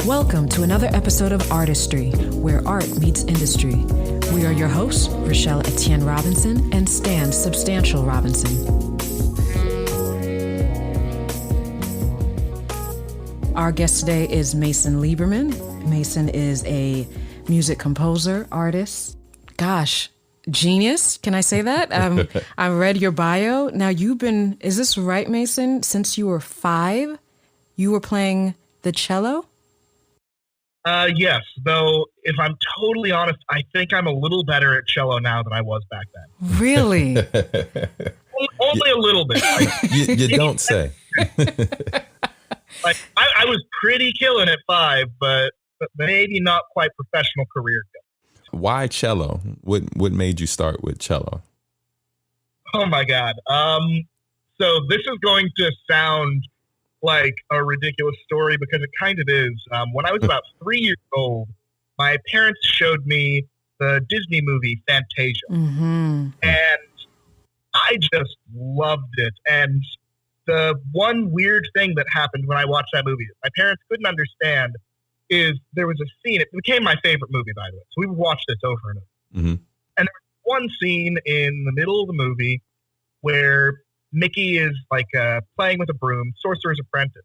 Welcome to another episode of Artistry, where art meets industry. We are your hosts, Rachelle Etienne-Robinson and Stan Substantial Robinson. Our guest today is Mason Lieberman. Mason is a music composer, artist. Gosh, genius. Can I say that? I read your bio. Now is this right, Mason? Since you were 5, you were playing the cello? Yes, though if I'm totally honest, I think I'm a little better at cello now than I was back then. Really? Only a little bit. You don't say. Like I was pretty killing at 5, but maybe not quite professional career yet. Why cello? What made you start with cello? Oh my God. So this is going to sound like a ridiculous story because it kind of is. When I was about 3 years old, my parents showed me the Disney movie Fantasia. Mm-hmm. And I just loved it. And the one weird thing that happened when I watched that movie, my parents couldn't understand, is there was a scene. It became my favorite movie, by the way. So we would watch this over and over. Mm-hmm. And there was one scene in the middle of the movie where Mickey is like playing with a broom, Sorcerer's Apprentice.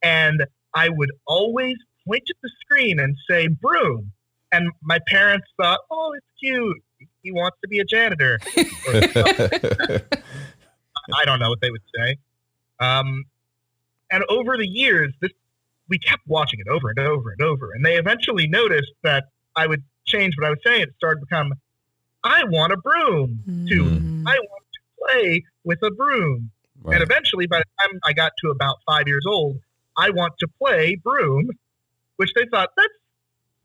And I would always point at the screen and say, broom. And my parents thought, oh, it's cute. He wants to be a janitor. I don't know what they would say. And over the years, we kept watching it over and over and over. And they eventually noticed that I would change what I was saying. It started to become, I want a broom, to I want to play with a broom. Right. And eventually, by the time I got to about 5 years old, I want to play broom, which they thought, that's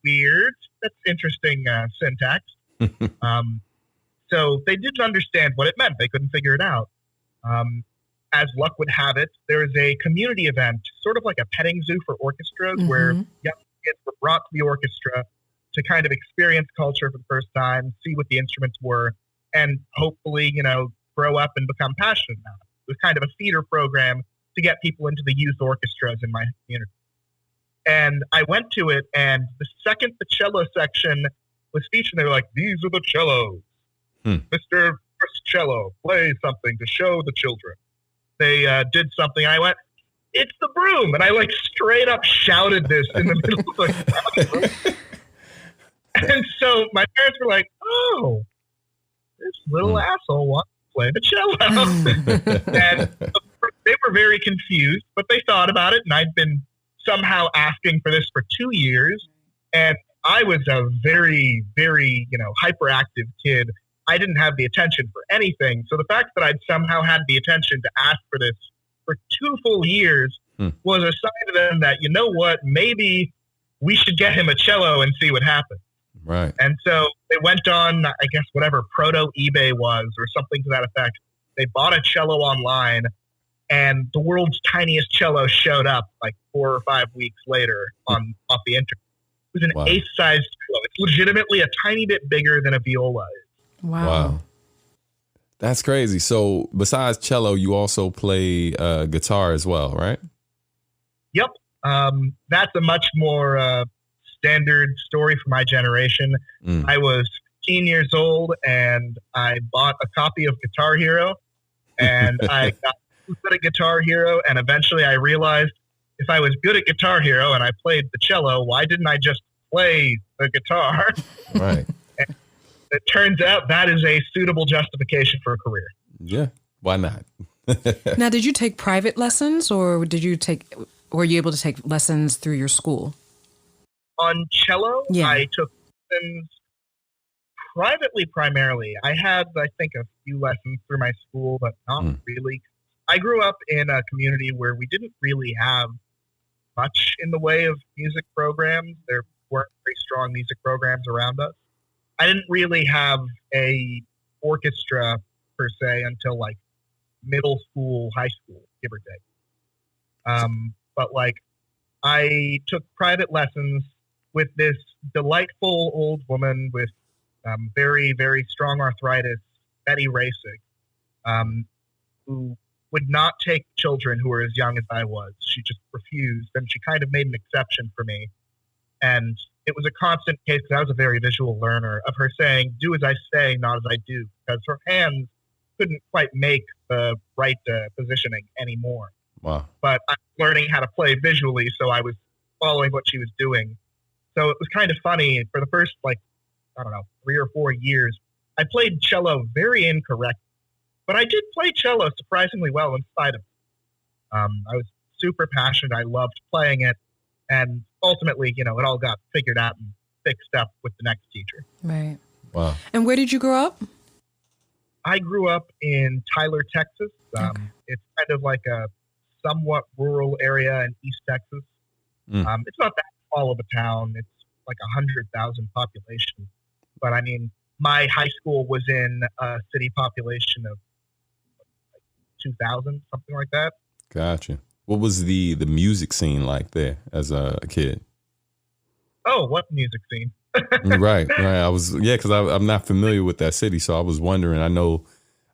weird. That's interesting syntax. So they didn't understand what it meant. They couldn't figure it out. As luck would have it, there is a community event, sort of like a petting zoo for orchestras, where young kids were brought to the orchestra to kind of experience culture for the first time, see what the instruments were, and hopefully, grow up and become passionate about it. It was kind of a feeder program to get people into the youth orchestras in my community. And I went to it, and the second the cello section was featured, they were like, these are the cellos. Mr. First Cello, play something to show the children. They did something. I went, it's the broom. And I straight up shouted this in the middle of the crowd. And so my parents were like, oh, this little asshole wants to play the cello. And they were very confused, but they thought about it. And I'd been somehow asking for this for 2 years. And I was a very, very, hyperactive kid. I didn't have the attention for anything. So the fact that I'd somehow had the attention to ask for this for 2 full years was a sign to them that, maybe we should get him a cello and see what happens. Right. And so they went on, I guess, whatever proto eBay was or something to that effect. They bought a cello online, and the world's tiniest cello showed up 4 or 5 weeks later off the internet. It was an eighth-sized cello. It's legitimately a tiny bit bigger than a viola is. Wow. That's crazy. So besides cello, you also play guitar as well, right? Yep. That's a much more standard story for my generation. I was 15 years old and I bought a copy of Guitar Hero, and I got good at Guitar Hero, and eventually I realized if I was good at Guitar Hero and I played the cello, why didn't I just play the guitar? Right. It turns out that is a suitable justification for a career. Yeah. Why not? Now, did you take private lessons, or were you able to take lessons through your school? On cello, yeah. I took lessons privately primarily. I had, I think, a few lessons through my school, but not really. I grew up in a community where we didn't really have much in the way of music programs. There weren't very strong music programs around us. I didn't really have a orchestra per se until middle school, high school, give or take. But I took private lessons with this delightful old woman with very, very strong arthritis, Betty Racing, who would not take children who were as young as I was. She just refused, and she kind of made an exception for me. And it was a constant case, because I was a very visual learner, of her saying, do as I say, not as I do, because her hands couldn't quite make the right positioning anymore. Wow. But I was learning how to play visually, so I was following what she was doing. So it was kind of funny. For the first, 3 or 4 years, I played cello very incorrect, but I did play cello surprisingly well in spite of it. I was super passionate. I loved playing it. And ultimately, it all got figured out and fixed up with the next teacher. Right. Wow. And where did you grow up? I grew up in Tyler, Texas. Okay. It's kind of like a somewhat rural area in East Texas. It's not that small of a town. It's like 100,000 population. But I mean, my high school was in a city population of 2,000, something like that. Gotcha. What was the music scene like there as a kid? Oh, what music scene? Right. Because I'm not familiar with that city, so I was wondering. I know,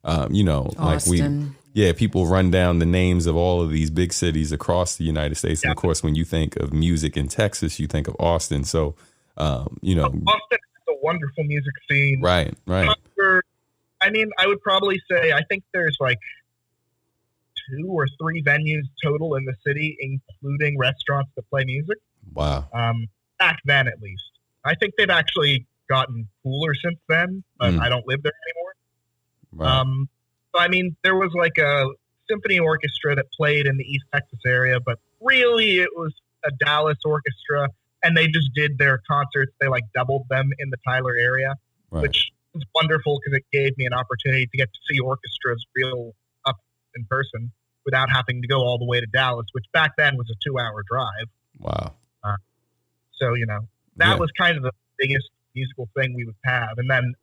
Austin. People run down the names of all of these big cities across the United States, and of course, when you think of music in Texas, you think of Austin. So, Austin is a wonderful music scene. Right. I mean, I would probably say I think there's like 2 or 3 venues total in the city, including restaurants that play music. Wow. Back then, at least. I think they've actually gotten cooler since then, but I don't live there anymore. Right. So, I mean, there was like a symphony orchestra that played in the East Texas area, but really it was a Dallas orchestra, and they just did their concerts. They like doubled them in the Tyler area, which was wonderful because it gave me an opportunity to get to see orchestras real up in person without having to go all the way to Dallas, which back then was a 2-hour drive. Wow. So, that was kind of the biggest musical thing we would have. And then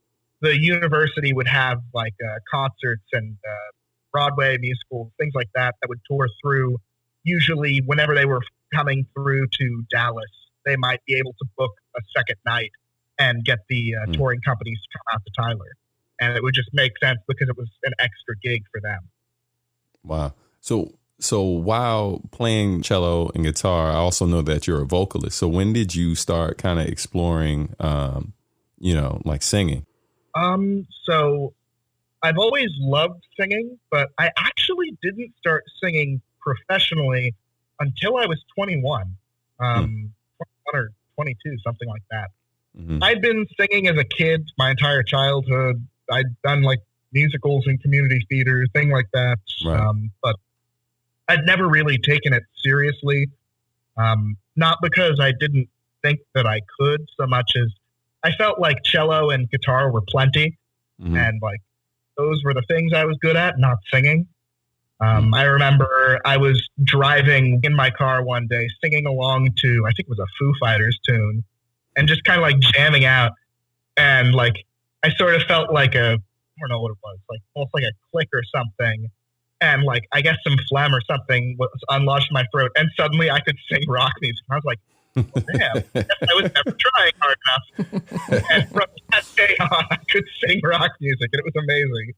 the university would have like concerts and Broadway musicals, things like that would tour through. Usually whenever they were coming through to Dallas, they might be able to book a second night and get the touring companies to come out to Tyler. And it would just make sense because it was an extra gig for them. Wow. So while playing cello and guitar, I also know that you're a vocalist. So when did you start kind of exploring, like singing? So I've always loved singing, but I actually didn't start singing professionally until I was 21, 21 or 22, something like that. Mm-hmm. I'd been singing as a kid my entire childhood. I'd done like musicals and community theater, thing like that. Right. But I'd never really taken it seriously. Not because I didn't think that I could so much as I felt like cello and guitar were plenty. Mm-hmm. And like, those were the things I was good at, not singing. I remember I was driving in my car one day, singing along to, I think it was a Foo Fighters tune, and just kind of like jamming out. And like, I sort of felt like I don't know what it was, like almost like a click or something. And like, I guess some phlegm or something was unlodged in my throat. And suddenly I could sing rock music. I was like, well, damn, I guess I was never trying hard enough. And from that day on, I could sing rock music. And it was amazing.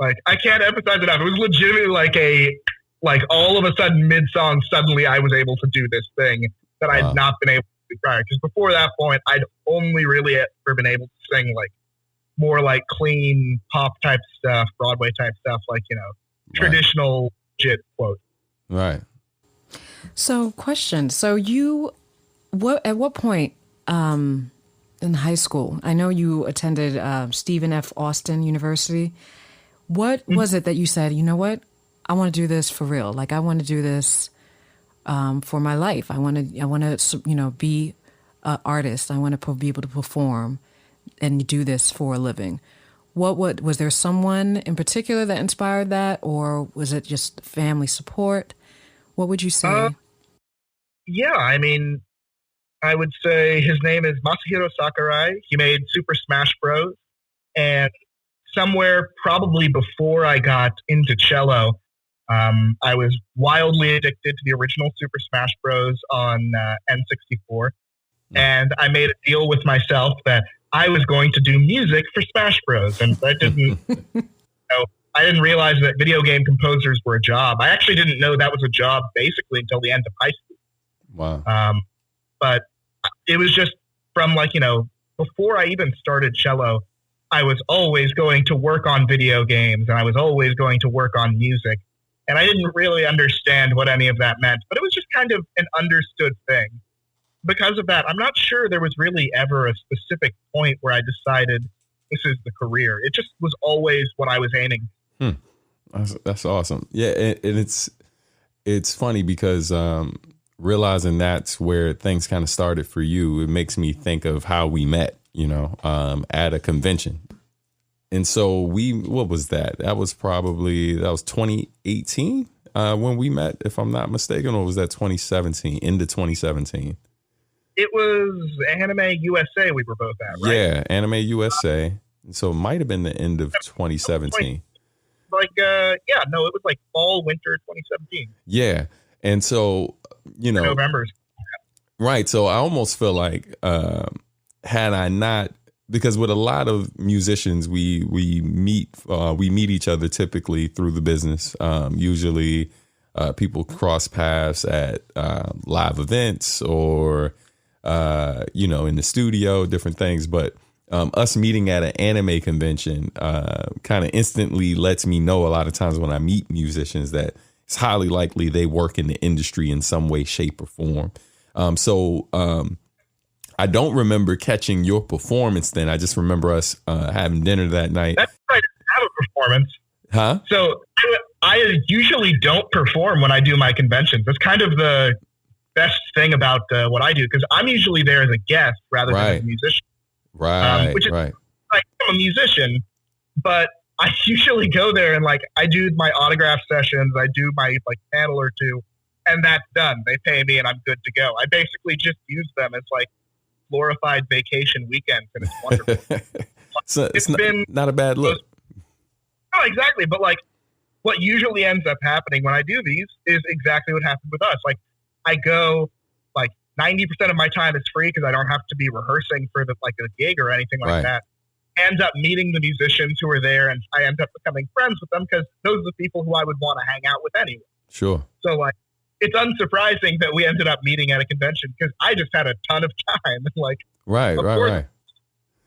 Like, I can't emphasize enough. It was legitimately like all of a sudden mid-song, suddenly I was able to do this thing that I'd not been able to do prior. Because before that point, I'd only really ever been able to sing like more like clean pop type stuff, Broadway type stuff, like, traditional legit quote. Right. So question. So at what point in high school, I know you attended Stephen F. Austin University. What was it that you said, you know what, I want to do this for real. Like, I want to do this for my life. I want to, be an artist. I want to be able to perform and do this for a living. What was there someone in particular that inspired that, or was it just family support? What would you say? Yeah, I mean, I would say his name is Masahiro Sakurai. He made Super Smash Bros. And somewhere probably before I got into cello, I was wildly addicted to the original Super Smash Bros. On N64. And I made a deal with myself that I was going to do music for Smash Bros. And I didn't, I didn't realize that video game composers were a job. I actually didn't know that was a job basically until the end of high school. Wow. But it was just from like, before I even started cello, I was always going to work on video games and I was always going to work on music. And I didn't really understand what any of that meant, but it was just kind of an understood thing. Because of that, I'm not sure there was really ever a specific point where I decided this is the career. It just was always what I was aiming. That's awesome. Yeah, and it's funny because realizing that's where things kind of started for you, it makes me think of how we met, at a convention. And so what was that? That was 2018 when we met, if I'm not mistaken, or was that 2017, into 2017? It was Anime USA we were both at, right? Yeah, Anime USA. So it might have been the end of 2017. It was like fall, winter 2017. Yeah. And so, November. Right. So I almost feel like had I not, because with a lot of musicians, we meet each other typically through the business. Usually people cross paths at live events or, in the studio, different things. But us meeting at an anime convention kind of instantly lets me know a lot of times when I meet musicians that it's highly likely they work in the industry in some way, shape, or form. So I don't remember catching your performance then. I just remember us having dinner that night. That's right. I didn't have a performance. Huh? So I usually don't perform when I do my conventions. That's kind of the best thing about what I do, because I'm usually there as a guest rather than as a musician. Right. Which is right. like, I'm a musician, but I usually go there and like I do my autograph sessions, I do my like panel or two, and that's done. They pay me and I'm good to go. I basically just use them as like glorified vacation weekends, and it's wonderful. So it's not a bad look. No, exactly. But like what usually ends up happening when I do these is exactly what happened with us. Like I go like 90% of my time is free because I don't have to be rehearsing for a gig or anything like that. I end up meeting the musicians who are there, and I end up becoming friends with them because those are the people who I would want to hang out with anyway. Sure. So like, it's unsurprising that we ended up meeting at a convention because I just had a ton of time. Like, right.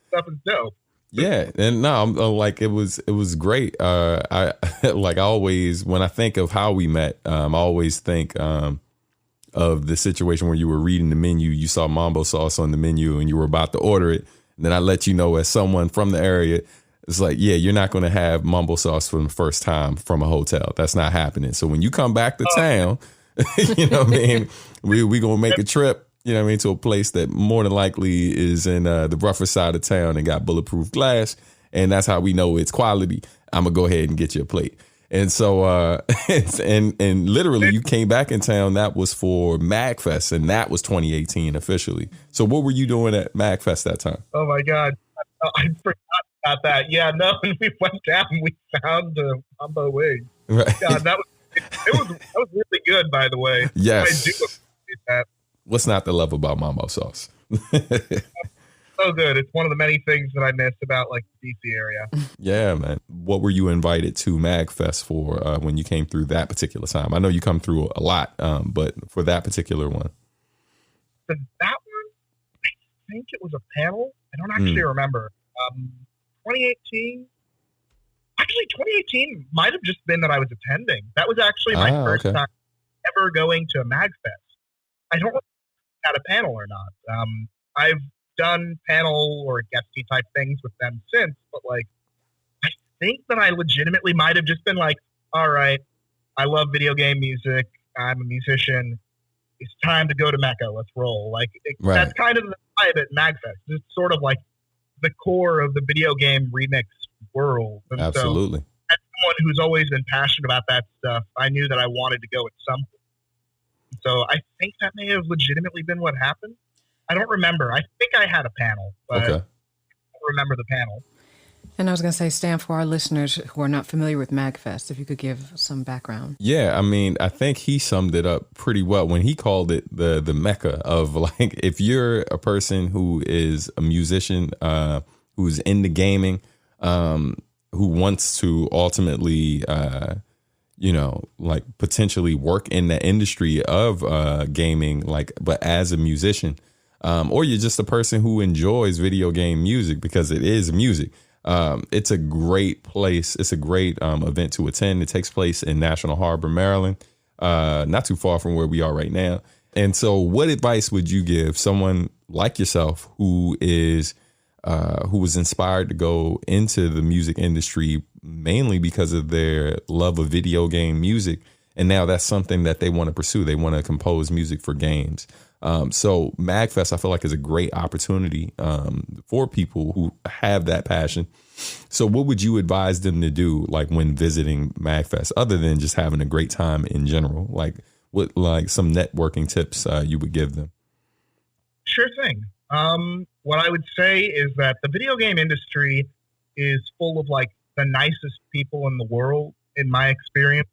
Stuff is dope. Yeah, and no, I'm like it was great. I like always when I think of how we met, I always think of the situation where you were reading the menu, you saw mambo sauce on the menu, and you were about to order it. And then I let you know, as someone from the area, it's like, yeah, you're not going to have mambo sauce for the first time from a hotel. That's not happening. So when you come back to town, you know what I mean, we gonna make a trip, you know what I mean, to a place that more than likely is in the rougher side of town and got bulletproof glass, and that's how we know it's quality. I'm gonna go ahead and get you a plate. And so and literally you came back in town. That was for MagFest, and that was 2018 officially. So what were you doing at MagFest that time? Oh my God, I forgot about that. Yeah, no, when we went down, we found the mambo wings. Right. God, that was really good, by the way. Yes. I do appreciate that. What's not to love about mambo sauce? So good. It's one of the many things that I miss about like the DC area. Yeah, man. What were you invited to MagFest for when you came through that particular time? I know you come through a lot, but for that particular one. For that one, I think it was a panel. I don't actually remember. 2018. Actually, 2018 might have just been that I was attending. That was actually my first time ever going to a MagFest. I don't know if I had a panel or not. I've done panel or guesty type things with them since, but like, I think that I legitimately might have just been like, all right, I love video game music. I'm a musician. It's time to go to Mecca. Let's roll. Like, that's kind of the vibe at MagFest. It's sort of like the core of the video game remix world. And absolutely. So, as someone who's always been passionate about that stuff, I knew that I wanted to go at some point. So I think that may have legitimately been what happened. I don't remember. I think I had a panel, but I don't remember the panel. And I was going to say, Stan, for our listeners who are not familiar with MagFest, if you could give some background. Yeah, I mean, I think he summed it up pretty well when he called it the mecca of, like, if you're a person who is a musician, who's into gaming, who wants to ultimately, like potentially work in the industry of gaming, like, but as a musician, or you're just a person who enjoys video game music because it is music. It's a great place. It's a great event to attend. It takes place in National Harbor, Maryland, not too far from where we are right now. And so what advice would you give someone like yourself who was inspired to go into the music industry mainly because of their love of video game music, and now that's something that they want to pursue? They want to compose music for games. So MagFest, I feel like, is a great opportunity for people who have that passion. So what would you advise them to do, like when visiting MagFest, other than just having a great time in general? Like what, like some networking tips you would give them? Sure thing. What I would say is that the video game industry is full of like the nicest people in the world, in my experience.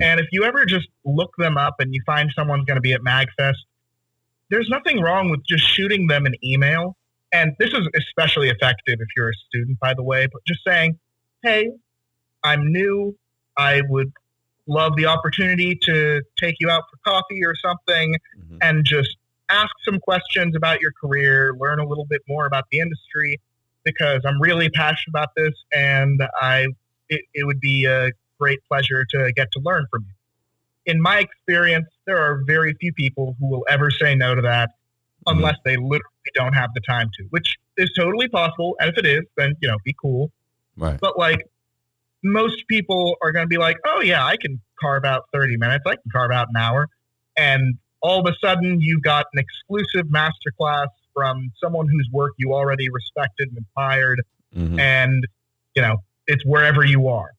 And if you ever just look them up and you find someone's going to be at MagFest, there's nothing wrong with just shooting them an email. And this is especially effective if you're a student, by the way, but just saying, hey, I'm new. I would love the opportunity to take you out for coffee or something, and just ask some questions about your career, learn a little bit more about the industry, because I'm really passionate about this, and it would be a great pleasure to get to learn from you. In my experience, there are very few people who will ever say no to that unless they literally don't have the time to, which is totally possible. And if it is, then, be cool. Right. But like most people are going to be like, oh yeah, I can carve out 30 minutes. I can carve out an hour. And all of a sudden you got an exclusive masterclass from someone whose work you already respected and admired. And, it's wherever you are.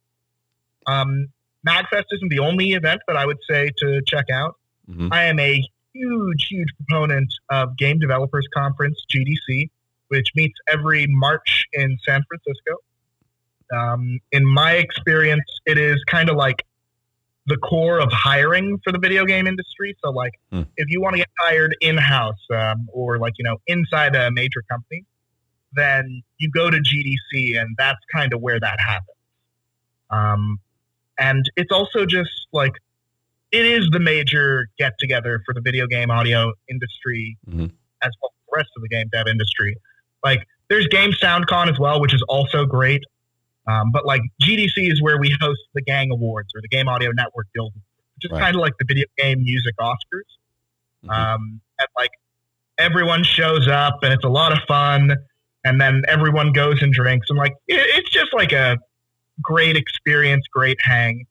MagFest isn't the only event that I would say to check out. I am a huge proponent of Game Developers Conference, GDC, which meets every March in San Francisco. In my experience, it is kind of like the core of hiring for the video game industry. So like if you want to get hired in-house or like, inside a major company, then you go to GDC, and that's kind of where that happens. And it's also just like, it is the major get together for the video game audio industry as well as the rest of the game dev industry. Like there's Game SoundCon as well, which is also great. But like GDC is where we host the Gang Awards or the Game Audio Network Guild, which is kind of like the video game music Oscars. And like everyone shows up and it's a lot of fun, and then everyone goes and drinks, and like it's just like a great experience, great hang.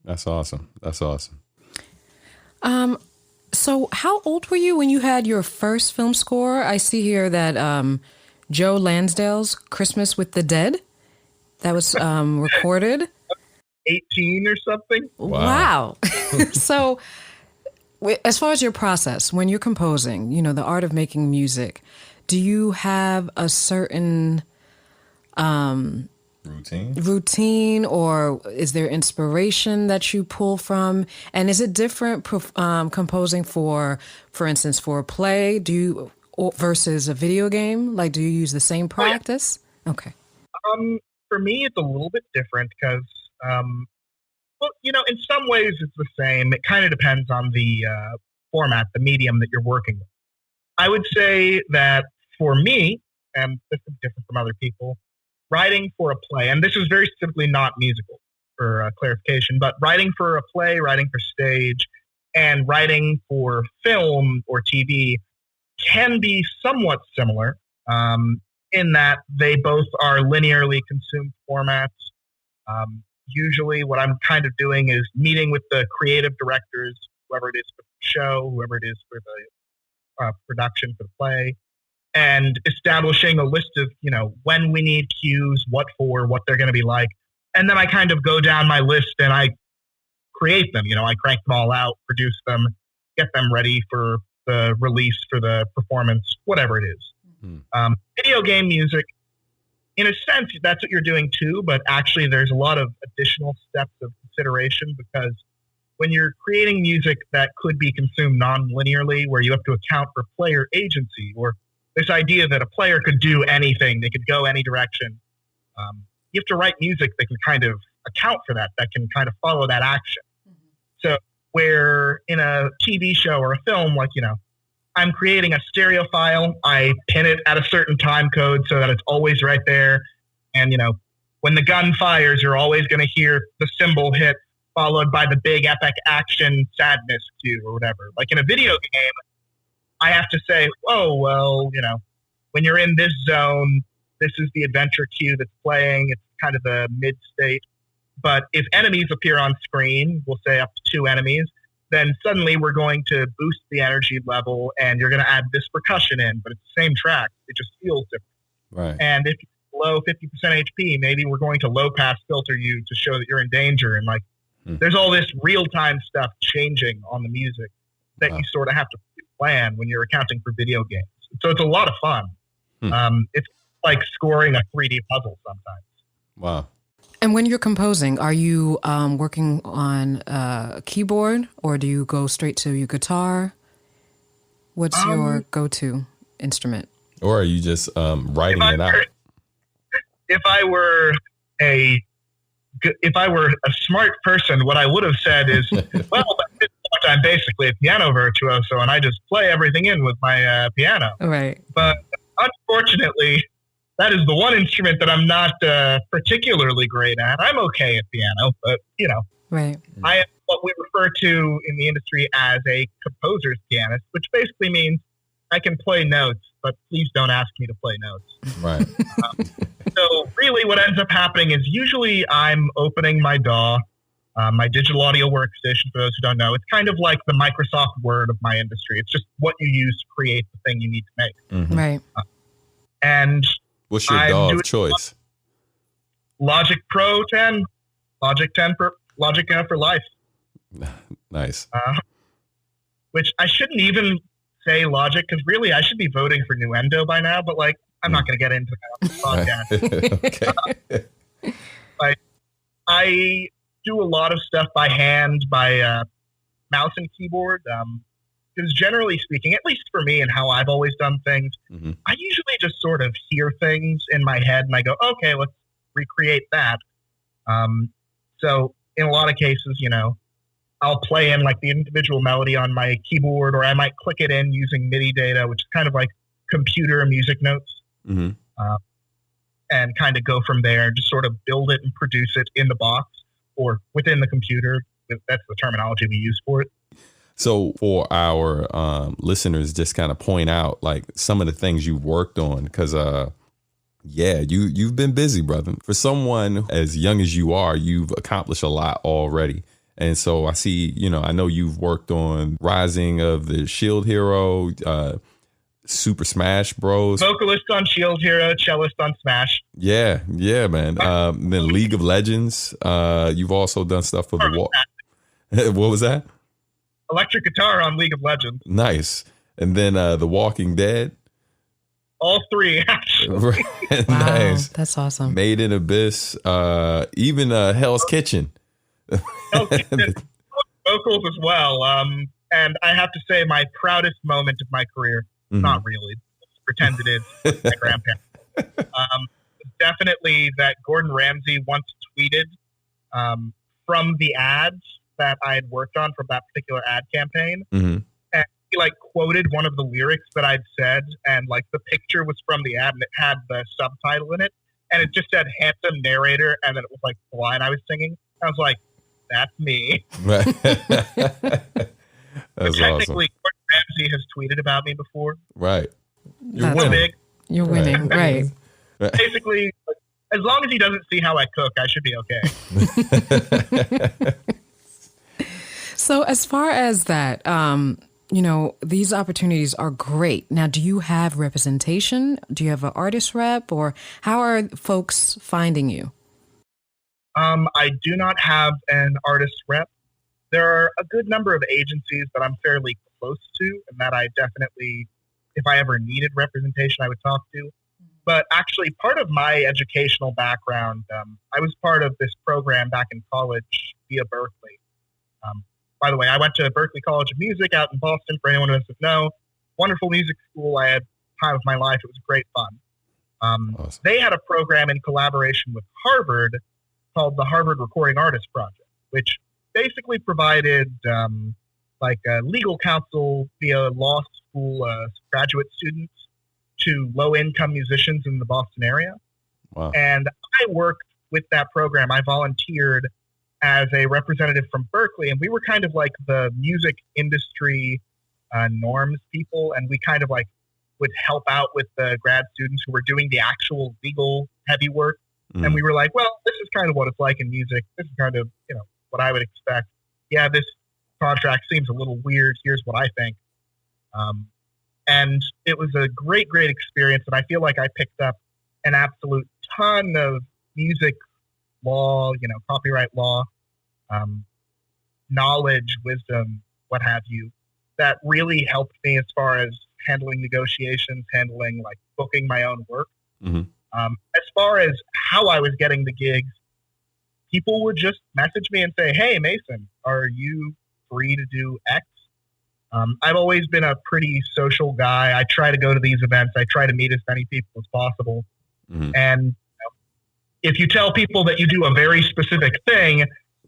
That's awesome. So how old were you when you had your first film score? I see here that Joe Lansdale's Christmas with the Dead, that was recorded. 18 or something. Wow. So as far as your process, when you're composing, the art of making music, do you have a certain routine, or is there inspiration that you pull from? And is it different composing for instance, for a play, versus a video game? Like, do you use the same practice? Oh, yeah. Okay. For me, it's a little bit different because, in some ways it's the same. It kind of depends on the format, the medium that you're working with. I would say that for me, and this is different from other people, writing for a play, and this is very simply not musical for clarification, but writing for a play, writing for stage, and writing for film or TV can be somewhat similar in that they both are linearly consumed formats. Usually what I'm kind of doing is meeting with the creative directors, whoever it is for the show, whoever it is for the production for the play, and establishing a list of, when we need cues, what for, what they're going to be like. And then I kind of go down my list and I create them. I crank them all out, produce them, get them ready for the release, for the performance, whatever it is. Video game music, in a sense, that's what you're doing too, but actually there's a lot of additional steps of consideration, because when you're creating music that could be consumed non-linearly, where you have to account for player agency, or this idea that a player could do anything, they could go any direction, you have to write music that can kind of account for that can kind of follow that action. So where in a TV show or a film, like, I'm creating a stereo file. I pin it at a certain time code so that it's always right there. And, when the gun fires, you're always going to hear the cymbal hit followed by the big epic action sadness cue or whatever. Like in a video game, I have to say, oh, well, when you're in this zone, this is the adventure cue that's playing. It's kind of the mid state. But if enemies appear on screen, we'll say up to 2 enemies, then suddenly we're going to boost the energy level and you're going to add this percussion in, but it's the same track. It just feels different. Right. And if you're below 50% HP, maybe we're going to low pass filter you to show that you're in danger. And there's all this real time stuff changing on the music that you sort of have to plan when you're accounting for video games. So it's a lot of fun. It's like scoring a 3D puzzle sometimes. Wow. And when you're composing, are you working on a keyboard or do you go straight to your guitar? What's your go-to instrument? Or are you just writing it out? If I were a smart person, what I would have said is, well, I'm basically a piano virtuoso and I just play everything in with my piano. Right. But unfortunately, that is the one instrument that I'm not particularly great at. I'm okay at piano, but, right. I am what we refer to in the industry as a composer's pianist, which basically means I can play notes, but please don't ask me to play notes. Right. So really what ends up happening is usually I'm opening my DAW, my digital audio workstation, for those who don't know. It's kind of like the Microsoft Word of my industry. It's just what you use to create the thing you need to make. Mm-hmm. Right. And what's your DAW of choice? Logic Pro 10, Logic 10 for Logic for life. Nice. Which I shouldn't even say Logic because really I should be voting for Nuendo by now, but I'm not going to get into that on the podcast. I do a lot of stuff by hand, by mouse and keyboard. Because generally speaking, at least for me and how I've always done things, I usually just sort of hear things in my head and I go, okay, let's recreate that. So in a lot of cases, I'll play in the individual melody on my keyboard, or I might click it in using MIDI data, which is kind of like computer music notes, and kind of go from there, just sort of build it and produce it in the box or within the computer. That's the terminology we use for it. So for our listeners, just kind of point out some of the things you've worked on, because you've been busy, brother. For someone as young as you are, you've accomplished a lot already. And so I see, I know you've worked on Rising of the Shield Hero, Super Smash Bros. Vocalist on Shield Hero, cellist on Smash. Yeah, man. Then League of Legends. You've also done stuff for the wall. What was that? Electric guitar on League of Legends. Nice. And then The Walking Dead. All 3, actually. Wow, nice. That's awesome. Made in Abyss. Even Hell's Kitchen. Vocals as well. And I have to say, my proudest moment of my career, not really, pretend it is, my grandparents. Definitely that Gordon Ramsay once tweeted from the ads that I had worked on from that particular ad campaign. And he quoted one of the lyrics that I'd said, and the picture was from the ad and it had the subtitle in it. And it just said handsome narrator. And then it was the line I was singing. I was like, that's me. Right. That's technically, awesome. Gordon Ramsay has tweeted about me before. Right. You're winning. You're winning, right. Basically, as long as he doesn't see how I cook, I should be okay. So as far as that, these opportunities are great. Now, do you have representation? Do you have an artist rep, or how are folks finding you? I do not have an artist rep. There are a good number of agencies that I'm fairly close to and that I definitely, if I ever needed representation, I would talk to. But actually, part of my educational background, I was part of this program back in college via Berkeley. By the way, I went to Berkeley College of Music out in Boston, for anyone who doesn't know. Wonderful music school. I had time of my life. It was great fun. Awesome. They had a program in collaboration with Harvard called the Harvard Recording Artist Project, which basically provided legal counsel via law school graduate students to low-income musicians in the Boston area. Wow. And I worked with that program. I volunteered as a representative from Berkeley, and we were kind of like the music industry norms people, and we kind of like would help out with the grad students who were doing the actual legal heavy work. And we were like, well, this is kind of what it's like in music. This is kind of, what I would expect. Yeah, this contract seems a little weird. Here's what I think. And it was a great, great experience. And I feel like I picked up an absolute ton of music law, copyright law, knowledge, wisdom, what have you, that really helped me as far as handling negotiations, handling like booking my own work. As far as how I was getting the gigs, people would just message me and say, hey, Mason, are you free to do X? I've always been a pretty social guy. I try to go to these events. I try to meet as many people as possible. And if you tell people that you do a very specific thing,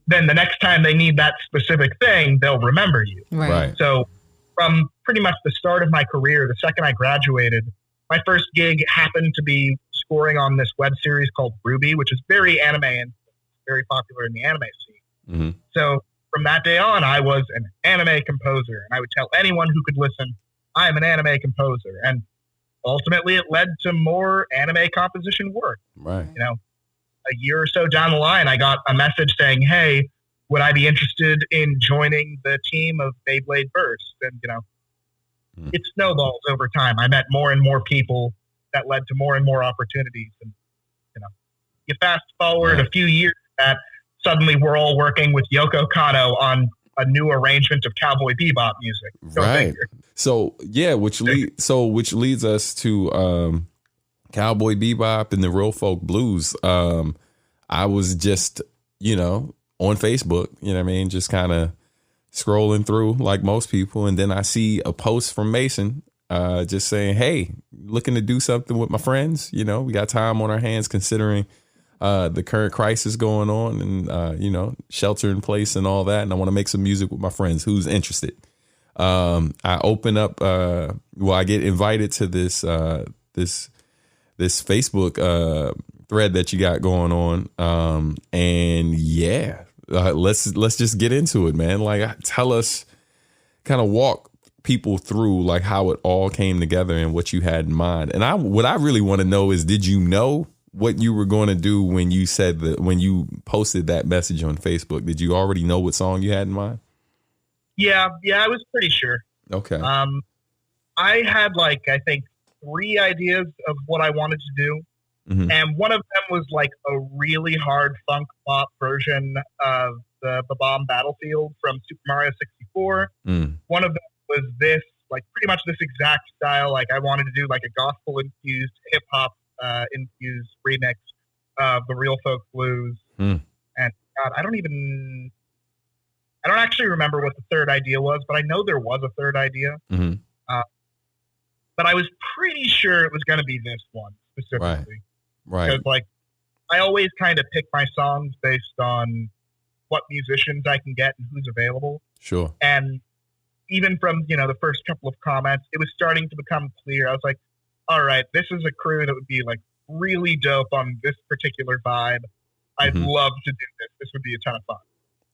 then the next time they need that specific thing, they'll remember you. Right. So from pretty much the start of my career, the second I graduated, my first gig happened to be scoring on this web series called Ruby, which is very anime and very popular in the anime scene. So from that day on, I was an anime composer, and I would tell anyone who could listen, I'm an anime composer. And ultimately it led to more anime composition work. Right. A year or so down the line, I got a message saying, hey, would I be interested in joining the team of Beyblade Burst? And, it snowballs over time. I met more and more people that led to more and more opportunities. And, you fast forward a few years that suddenly we're all working with Yoko Kanno on a new arrangement of Cowboy Bebop music. Right. So, yeah, which leads us to Cowboy Bebop and the Real Folk Blues. I was just, on Facebook, just kind of scrolling through like most people. And then I see a post from Mason just saying, hey, looking to do something with my friends. We got time on our hands considering the current crisis going on and, shelter in place and all that. And I want to make some music with my friends. Who's interested? I open up, I get invited to this Facebook thread that you got going on. And yeah, let's just get into it, man. Like, tell us, kind of walk people through like how it all came together and what you had in mind. And what I really want to know is, did you know what you were going to do when you said that, when you posted that message on Facebook? Did you already know what song you had in mind? Yeah, I was pretty sure. Okay. I had I think 3 ideas of what I wanted to do. And one of them was like a really hard funk pop version of the Bomb Battlefield from Super Mario 64. One of them was this, pretty much this exact style. I wanted to do a gospel infused, hip hop infused remix of the Real Folk Blues. And God, I don't actually remember what the third idea was, but I know there was a third idea. But I was pretty sure it was going to be this one specifically. Right. Because I always kind of pick my songs based on what musicians I can get and who's available. Sure. And even from, the first couple of comments, it was starting to become clear. I was like, all right, this is a crew that would be really dope on this particular vibe. I'd love to do this. This would be a ton of fun.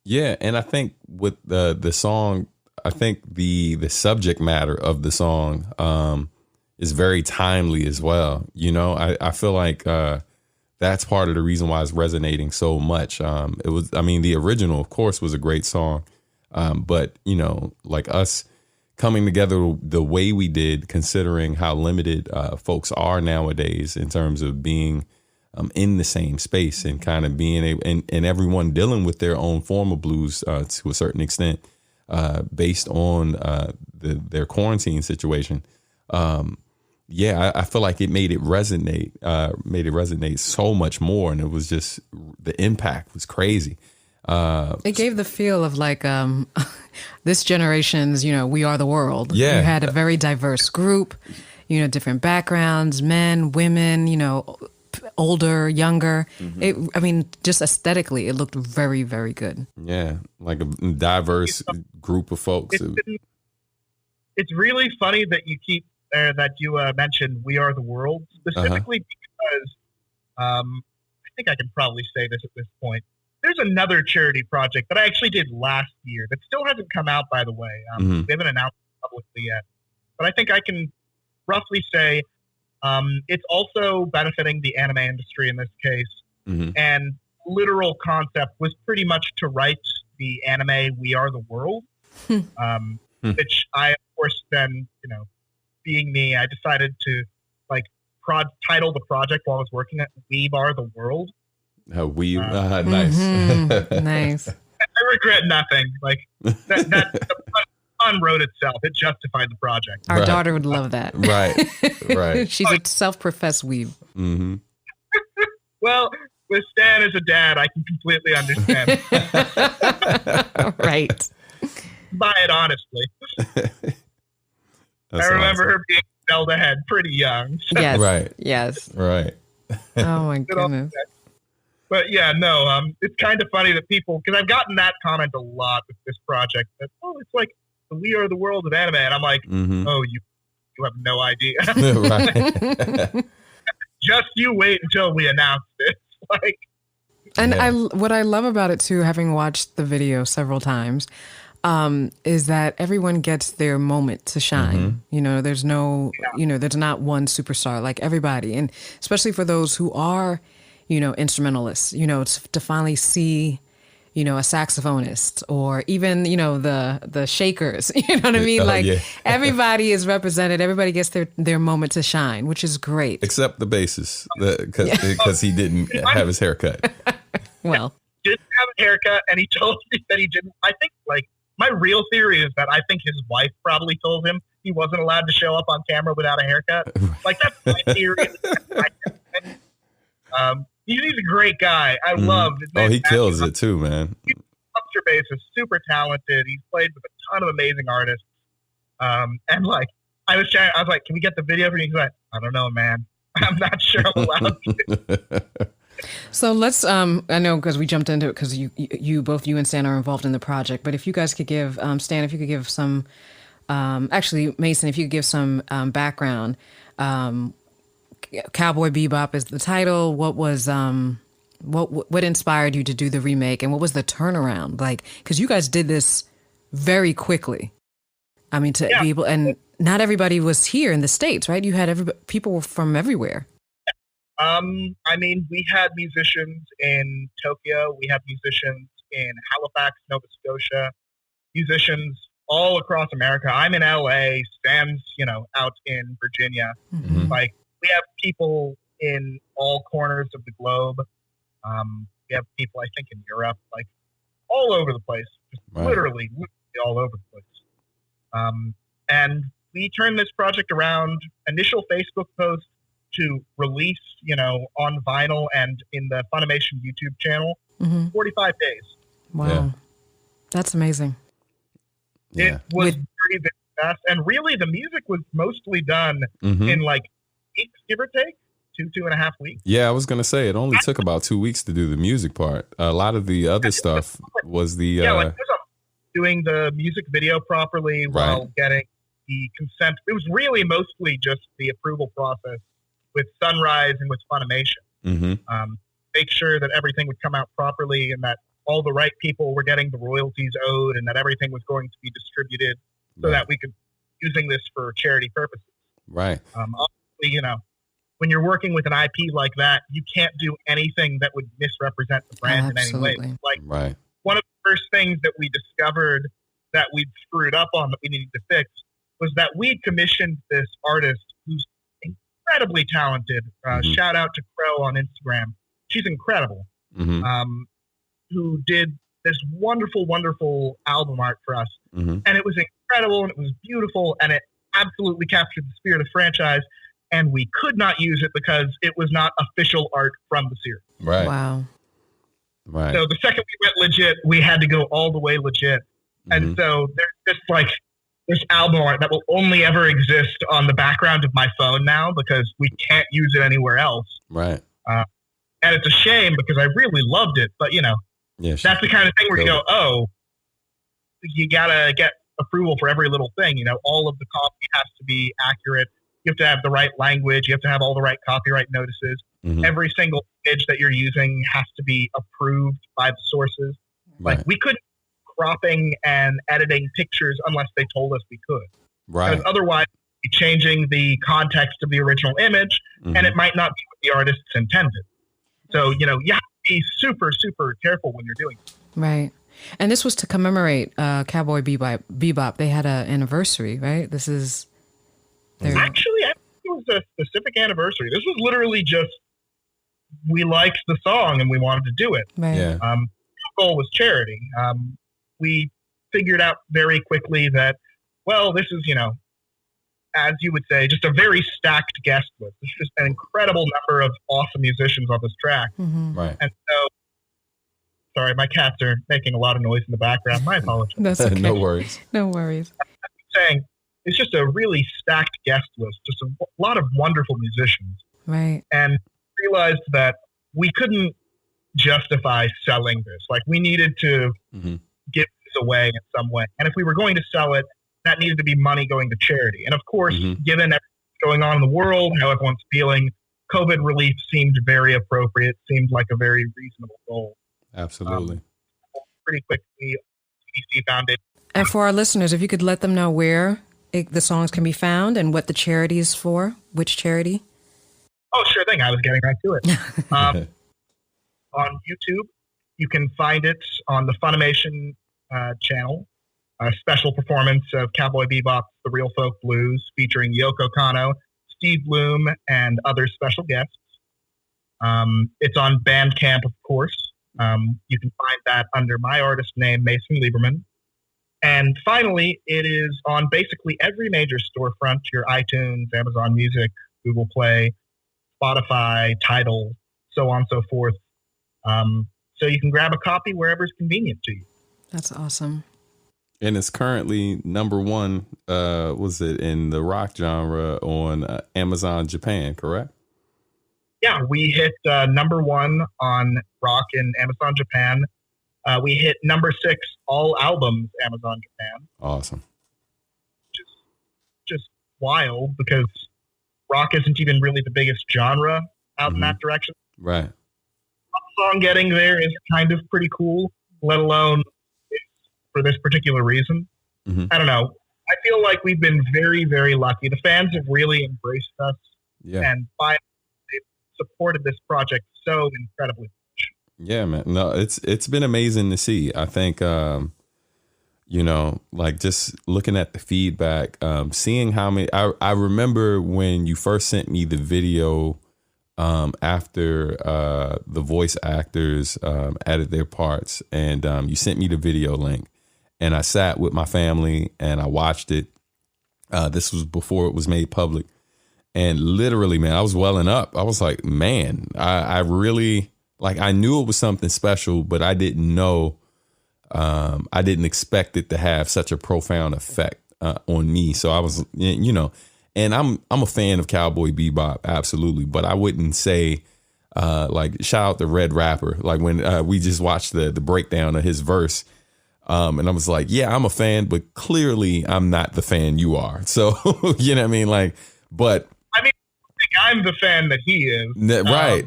Yeah. And I think with the song, I think the subject matter of the song, is very timely as well. I feel like that's part of the reason why it's resonating so much. The original, of course, was a great song. But, us coming together the way we did, considering how limited folks are nowadays in terms of being in the same space and kind of being able, and everyone dealing with their own form of blues to a certain extent based on their quarantine situation. I feel like it made it resonate so much more. And it was just, the impact was crazy. It gave the feel of this generation's, We Are the World. Yeah. You had a very diverse group, different backgrounds, men, women, older, younger. Just aesthetically, it looked very, very good. Yeah. Like a diverse group of folks. it's really funny that you keep that you mentioned "We Are the World" specifically because I think I can probably say this at this point. There's another charity project that I actually did last year that still hasn't come out, by the way. We haven't announced it publicly yet, but I think I can roughly say it's also benefiting the anime industry in this case. And literal concept was pretty much to write the anime "We Are the World," which I, of course, then, being me, I decided to title the project while I was working at "We Are the World." Nice. Nice. I regret nothing. The pun wrote itself. It justified the project. Our daughter would love that. Right. She's a self-professed weeb. Well, with Stan as a dad, I can completely understand. Right. Buy it honestly. I remember her being held ahead pretty young. So. Yes. Right. Yes. Right. Oh my goodness. But yeah, no, it's kind of funny that people, because I've gotten that comment a lot with this project, that, it's like the "We Are the World" of anime. And I'm like, oh, you have no idea. Right. Just you wait until we announce it. What I love about it too, having watched the video several times, is that everyone gets their moment to shine. There's no, there's not one superstar, like everybody. And especially for those who are, instrumentalists, to finally see, a saxophonist or even, the shakers, you know what I mean? Everybody is represented. Everybody gets their moment to shine, which is great. Except the bassist, because he didn't have his haircut. Well, didn't have a haircut, and he told me that he didn't. I think, my real theory is that I think his wife probably told him he wasn't allowed to show up on camera without a haircut. That's my theory. He's a great guy. I love his name. He kills it too, man. He's a bassist, super talented. He's played with a ton of amazing artists. And I was like, can we get the video for you? He's like, I don't know, man. I'm not sure I'm allowed to. So let's, I know because we jumped into it because both you and Stan are involved in the project, but if you guys could give, Stan, if you could give some, actually Mason, if you could give some background, Cowboy Bebop is the title. What was, what inspired you to do the remake, and what was the turnaround? Because you guys did this very quickly. I mean, to be able, and not everybody was here in the States, right? You had people from everywhere. I mean, we had musicians in Tokyo, we had musicians in Halifax, Nova Scotia, musicians all across America. I'm in LA, Stan's, out in Virginia. We have people in all corners of the globe. We have people, I think, in Europe, all over the place, just literally all over the place. And we turned this project around, initial Facebook post to release, on vinyl and in the Funimation YouTube channel, 45 days. Wow. Yeah. That's amazing. It was very fast. And really, the music was mostly done in weeks, give or take, 2.5 weeks. Yeah, I was going to say, it only took about 2 weeks to do the music part. A lot of the other stuff was the... doing the music video properly while getting the consent. It was really mostly just the approval process with Sunrise and with Funimation. Make sure that everything would come out properly and that all the right people were getting the royalties owed and that everything was going to be distributed so that we could using this for charity purposes. Right. Obviously, when you're working with an IP like that, you can't do anything that would misrepresent the brand in any way. One of the first things that we discovered that we'd screwed up on that we needed to fix was that we'd commissioned this artist who's incredibly talented. Shout out to Crow on Instagram. She's incredible. Who did this wonderful, wonderful album art for us. And it was incredible and it was beautiful and it absolutely captured the spirit of the franchise. And we could not use it because it was not official art from the series. Right. Wow. Right. So the second we went legit, we had to go all the way legit. And so there's just this album art that will only ever exist on the background of my phone now because we can't use it anywhere else. Right. And it's a shame because I really loved it. But, that's the kind of thing where you go, you got to get approval for every little thing. You know, all of the copy has to be accurate. You have to have the right language. You have to have all the right copyright notices. Mm-hmm. Every single image that you're using has to be approved by the sources. Right. Like we couldn't cropping and editing pictures unless they told us we could. Right. Because otherwise, we'd be changing the context of the original image, Mm-hmm. and it might not be what the artists intended. So, you know, you have to be super, super careful when you're doing it. Right. And this was to commemorate Cowboy Bebop. They had an anniversary, right? This is Actually, I think it was a specific anniversary. This was literally just we liked the song and we wanted to do it. right. Yeah. The goal was charity. We figured out very quickly that, well, this is, you know, as you would say, just a very stacked guest list. There's just an incredible number of awesome musicians on this track. Mm-hmm. Right. And so, sorry, my cats are making a lot of noise in the background. My apologies. That's okay. No worries. No worries. Saying it's just a really stacked guest list, just a lot of wonderful musicians. Right. And realized that we couldn't justify selling this. Like we needed to Mm-hmm. give this away in some way. And if we were going to sell it, that needed to be money going to charity. And of course, Mhm. given everything going on in the world, how everyone's feeling, COVID relief seemed very appropriate, seemed like a very reasonable goal. Absolutely. Pretty quickly, CDC found it. And for our listeners, if you could let them know where the songs can be found and what the charity is for, which charity? Oh, sure thing. I was getting right to it. On YouTube, you can find it on the Funimation channel. A special performance of Cowboy Bebop's The Real Folk Blues featuring Yoko Kanno, Steve Bloom, and other special guests. It's on Bandcamp, of course. You can find that under my artist name, Mason Lieberman. And finally, it is on basically every major storefront, your iTunes, Amazon Music, Google Play, Spotify, Tidal, so on and so forth. So you can grab a copy wherever it's convenient to you. That's awesome. And it's currently number one, was it in the rock genre on Amazon Japan, correct? Yeah, we hit number one on rock in Amazon Japan. We hit number 6 all albums Amazon Japan. Awesome. Just wild because rock isn't even really the biggest genre out in Mhm. that direction. Right. Song getting there is kind of pretty cool, let alone for this particular reason. Mhm. I don't know. I feel like we've been very, very lucky. The fans have really embraced us Yeah. and they've supported this project so incredibly. Yeah, man. No, it's been amazing to see. I think, you know, like just looking at the feedback, seeing how many, I remember when you first sent me the video after the voice actors added their parts, and you sent me the video link, and I sat with my family and I watched it. This was before it was made public, and literally, man, I was welling up. I was like, man, I really, like, I knew it was something special, but I didn't know, I didn't expect it to have such a profound effect on me. So I was, you know, and I'm a fan of Cowboy Bebop, absolutely, but I wouldn't say, like, shout out to Red Rapper, like when we just watched the breakdown of his verse, and I was like, yeah, I'm a fan, but clearly I'm not the fan you are. So, you know what I mean? Like, but I mean, I'm the fan that he is.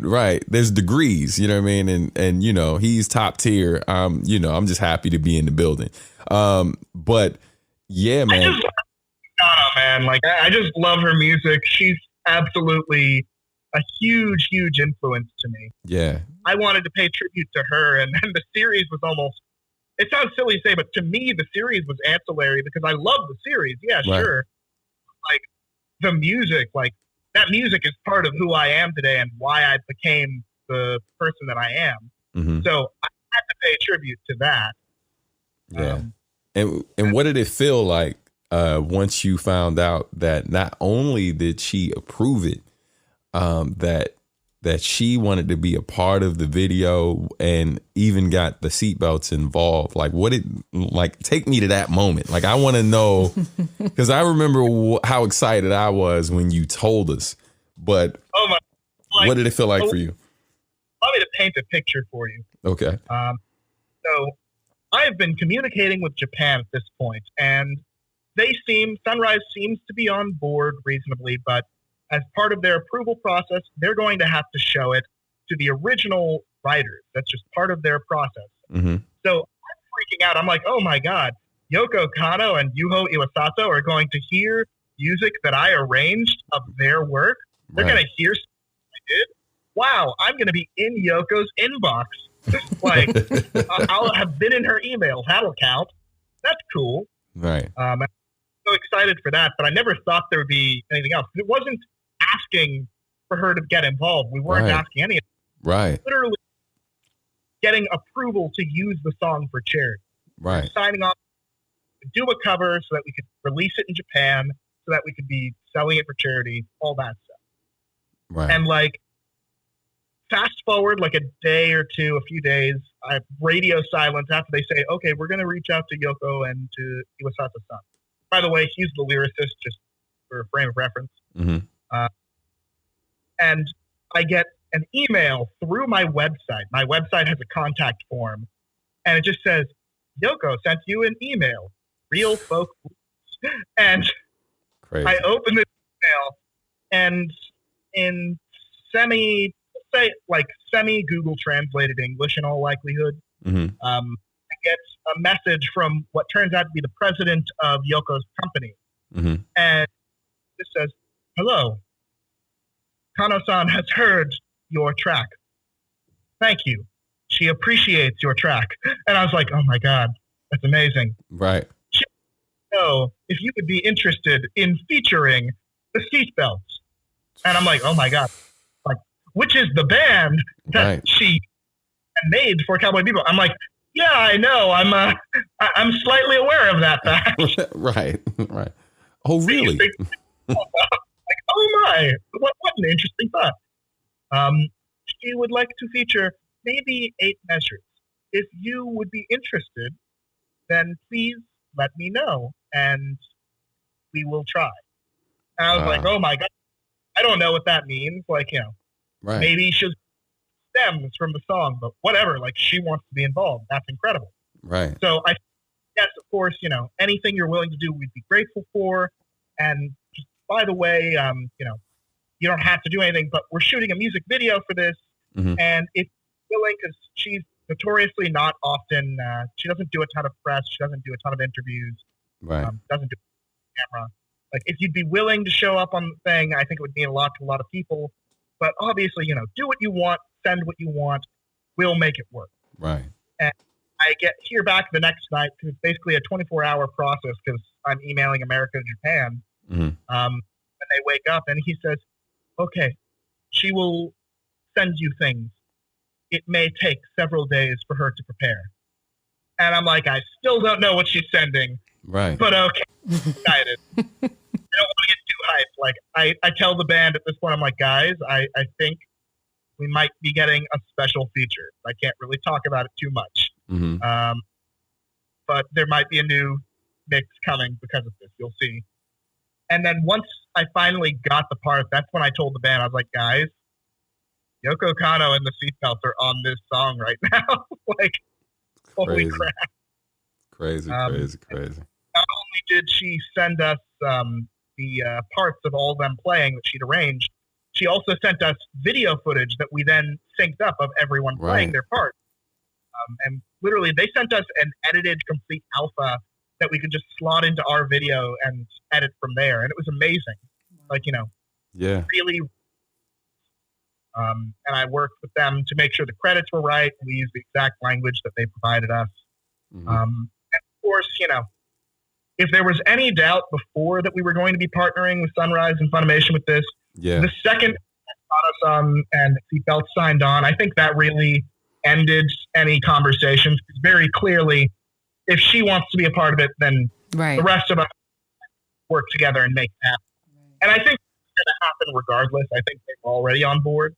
Right. There's degrees, you know what I mean? And you know, he's top tier. You know, I'm just happy to be in the building. But yeah, man. I just love Kanno, man. Like, I just love her music. She's absolutely a huge, huge influence to me. Yeah. I wanted to pay tribute to her, and the series was almost, it sounds silly to say, but to me, the series was ancillary because I love the series. Yeah, Right. sure. Like, the music, like, that music is part of who I am today and why I became the person that I am. Mm-hmm. So I had to pay tribute to that. Yeah. And what did it feel like once you found out that not only did she approve it, that she wanted to be a part of the video and even got the seatbelts involved? Like, take me to that moment. Like, I want to know, because I remember how excited I was when you told us, but what did it feel like for you? Allow me to paint a picture for you. Okay. So I have been communicating with Japan at this point, and Sunrise seems to be on board reasonably, but as part of their approval process, they're going to have to show it to the original writers. That's just part of their process. Mm-hmm. So I'm freaking out. I'm like, oh my God, Yoko Kanno and Yuho Iwasato are going to hear music that I arranged of their work. They're going to hear something I did. Wow, I'm going to be in Yoko's inbox. Like, I'll have been in her email. That'll count. That's cool. Right. I'm so excited for that, but I never thought there would be anything else. It wasn't asking for her to get involved. We weren't asking any of it. Right. Literally getting approval to use the song for charity. Right. Signing off to do a cover so that we could release it in Japan, so that we could be selling it for charity, all that stuff. Right. And like, fast forward like a day or two, a few days, I have radio silence after they say, okay, we're going to reach out to Yoko and to Iwasato-san. By the way, he's the lyricist, just for a frame of reference. Mm-hmm. And I get an email through my website. My website has a contact form, and it just says, Yoko sent you an email. Real folk. And Crazy. I open this email, and in semi Google translated English in all likelihood, Mm-hmm. I get a message from what turns out to be the president of Yoko's company. Mm-hmm. And it says, hello, Kano-san has heard your track. Thank you. She appreciates your track. And I was like, oh my God, that's amazing. Right. She know if you would be interested in featuring the Seatbelts. And I'm like, oh my God, like, which is the band that she made for Cowboy Bebop. I'm like, yeah, I know. I'm slightly aware of that fact. Right. Right. Oh, really? Like, oh my, what an interesting thought. She would like to feature maybe 8 measures. If you would be interested, then please let me know and we will try. And I was like, oh my God, I don't know what that means. Like, right. Maybe she'll stems from the song, but whatever, like, she wants to be involved. That's incredible. Right. So yes, of course, anything you're willing to do, we'd be grateful for. And just, by the way, you don't have to do anything, but we're shooting a music video for this. Mm-hmm. And if you're willing, because she's notoriously not often, she doesn't do a ton of press. She doesn't do a ton of interviews. Right. Doesn't do camera. Like, if you'd be willing to show up on the thing, I think it would mean a lot to a lot of people. But obviously, do what you want, send what you want. We'll make it work. Right. And I hear back the next night, because it's basically a 24-hour process, because I'm emailing America and Japan. Mm-hmm. And they wake up, and he says, okay, she will send you things. It may take several days for her to prepare. And I'm like, I still don't know what she's sending. Right. But okay, excited. I don't want to get too hyped. Like, I tell the band at this point, I'm like, guys, I think we might be getting a special feature. I can't really talk about it too much. Mm-hmm. But there might be a new mix coming because of this. You'll see. And then once I finally got the part, that's when I told the band, I was like, guys, Yoko Kanno and the Seatbelts are on this song right now. Like, holy crap. Crazy. Not only did she send us the parts of all of them playing that she'd arranged, she also sent us video footage that we then synced up of everyone playing their part. And literally, they sent us an edited complete alpha that we could just slot into our video and edit from there. And it was amazing. Like, really. And I worked with them to make sure the credits were right. We used the exact language that they provided us. Mm-hmm. And of course, if there was any doubt before that we were going to be partnering with Sunrise and Funimation with this, the second Kano-san and Seatbelt signed on, I think that really ended any conversations. Very clearly, if she wants to be a part of it, then the rest of us work together and make it happen. And I think it's going to happen regardless. I think they're already on board,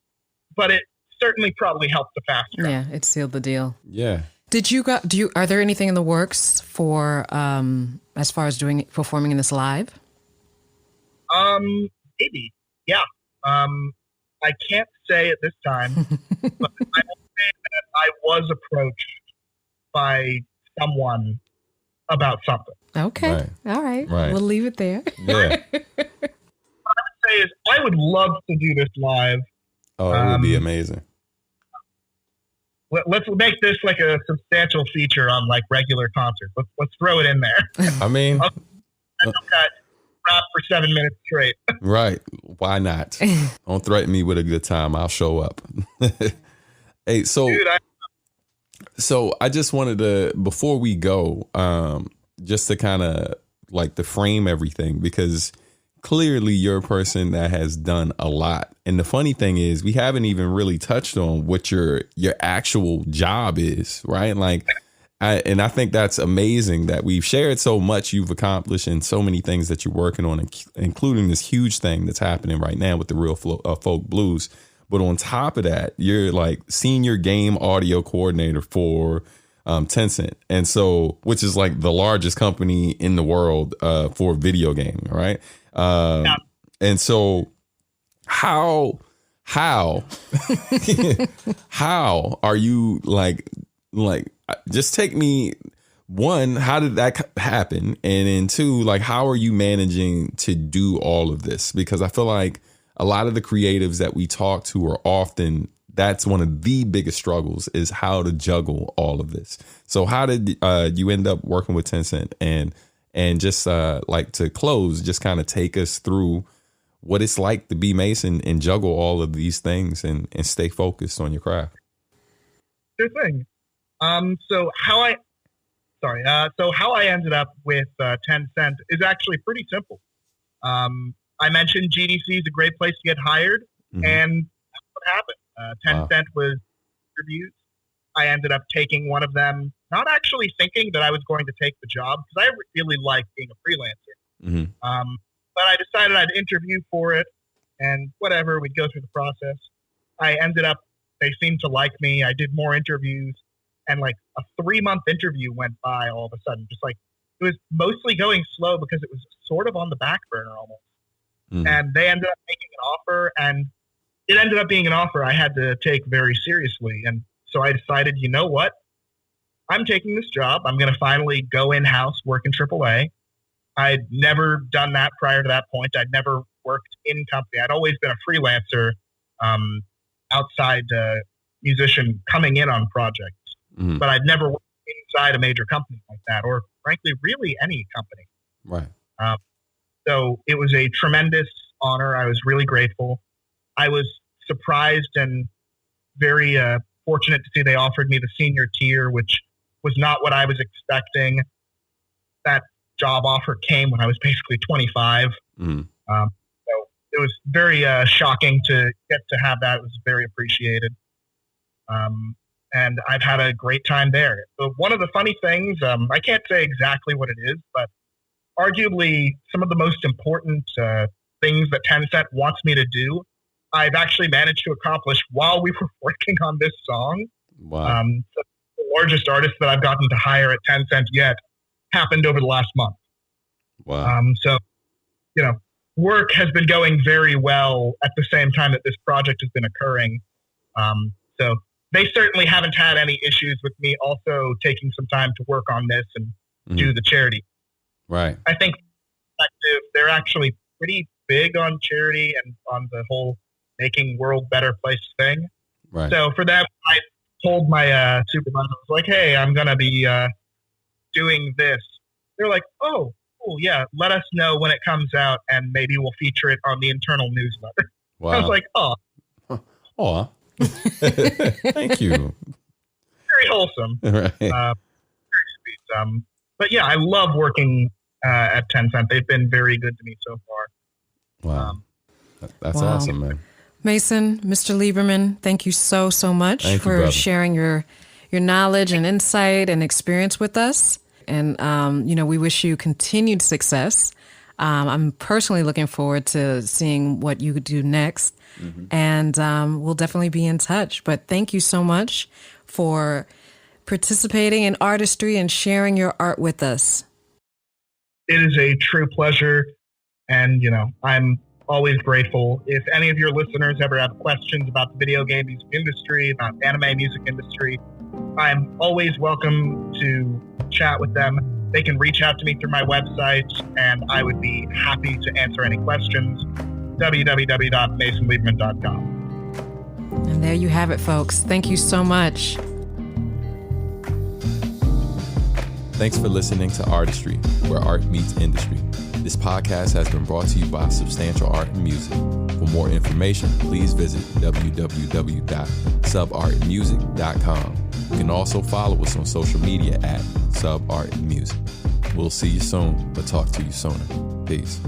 but it certainly probably helped the fast track. Yeah, it sealed the deal. Yeah. Are there anything in the works for, as far as performing in this live? Maybe. Yeah. I can't say at this time, but I will say that I was approached by someone about something. Okay. All right. We'll leave it there. Yeah. What I would say is I would love to do this live. Oh, it would be amazing. Let's make this like a substantial feature on like regular concerts. Let's throw it in there. I mean, I'll rap for 7 minutes straight. Right. Why not? Don't threaten me with a good time. I'll show up. Hey, so I just wanted to, before we go, just to kind of like to frame everything, because clearly you're a person that has done a lot. And the funny thing is we haven't even really touched on what your actual job is, right? Like, I think that's amazing that we've shared so much you've accomplished and so many things that you're working on, including this huge thing that's happening right now with the Real Folk Blues. But on top of that, you're like senior game audio coordinator for Tencent. And so, which is like the largest company in the world for video gaming, right? And so how are you like, just take me, one, how did that happen? And then two, like, how are you managing to do all of this? Because I feel like a lot of the creatives that we talk to are often, that's one of the biggest struggles, is how to juggle all of this. So how did you end up working with Tencent? And just like to close, just kind of take us through what it's like to be Mason and juggle all of these things and stay focused on your craft. Sure thing. So how I ended up with Tencent is actually pretty simple. I mentioned GDC is a great place to get hired, and that's what happened. Tencent was interviews. I ended up taking one of them, not actually thinking that I was going to take the job, because I really like being a freelancer. But I decided I'd interview for it, and whatever, we'd go through the process. They seemed to like me. I did more interviews, and like a 3-month interview went by all of a sudden. Just like, it was mostly going slow because it was sort of on the back burner almost. And they ended up making an offer, and it ended up being an offer I had to take very seriously. And so I decided, you know what? I'm taking this job. I'm going to finally go in-house, work in AAA. I'd never done that prior to that point. I'd never worked in company. I'd always been a freelancer, outside musician coming in on projects. But I'd never worked inside a major company like that, or frankly, really any company. Right. So it was a tremendous honor. I was really grateful. I was surprised and very fortunate to see they offered me the senior tier, which was not what I was expecting. That job offer came when I was basically 25. So it was very shocking to get to have that. It was very appreciated. And I've had a great time there. So one of the funny things, I can't say exactly what it is, but arguably some of the most important things that Tencent wants me to do, I've actually managed to accomplish while we were working on this song. Wow. So the largest artist that I've gotten to hire at Tencent yet happened over the last month. Wow. So, work has been going very well at the same time that this project has been occurring. So they certainly haven't had any issues with me also taking some time to work on this and do the charity. Right. I think they're actually pretty big on charity and on the whole making world better place thing. Right. So for them, I told my supervisor, I was like, hey, I'm going to be doing this. They're like, oh, cool, yeah, let us know when it comes out and maybe we'll feature it on the internal newsletter. Wow. I was like, oh. Oh. Thank you. Very wholesome. Right. Very sweet. But yeah, I love working at Tencent. They've been very good to me so far. Wow. That's awesome, man. Mason, Mr. Lieberman, thank you so much for sharing your knowledge and insight and experience with us. And, we wish you continued success. I'm personally looking forward to seeing what you do next. And we'll definitely be in touch. But thank you so much for participating in artistry and sharing your art with us. It is a true pleasure. And, I'm always grateful. If any of your listeners ever have questions about the video game music industry, about anime music industry, I'm always welcome to chat with them. They can reach out to me through my website, and I would be happy to answer any questions. www.masonlieberman.com. And there you have it, folks. Thank you so much. Thanks for listening to Artistry, where art meets industry. This podcast has been brought to you by Substantial Art and Music. For more information, please visit www.subartmusic.com. You can also follow us on social media at subartmusic. We'll see you soon, but talk to you sooner. Peace.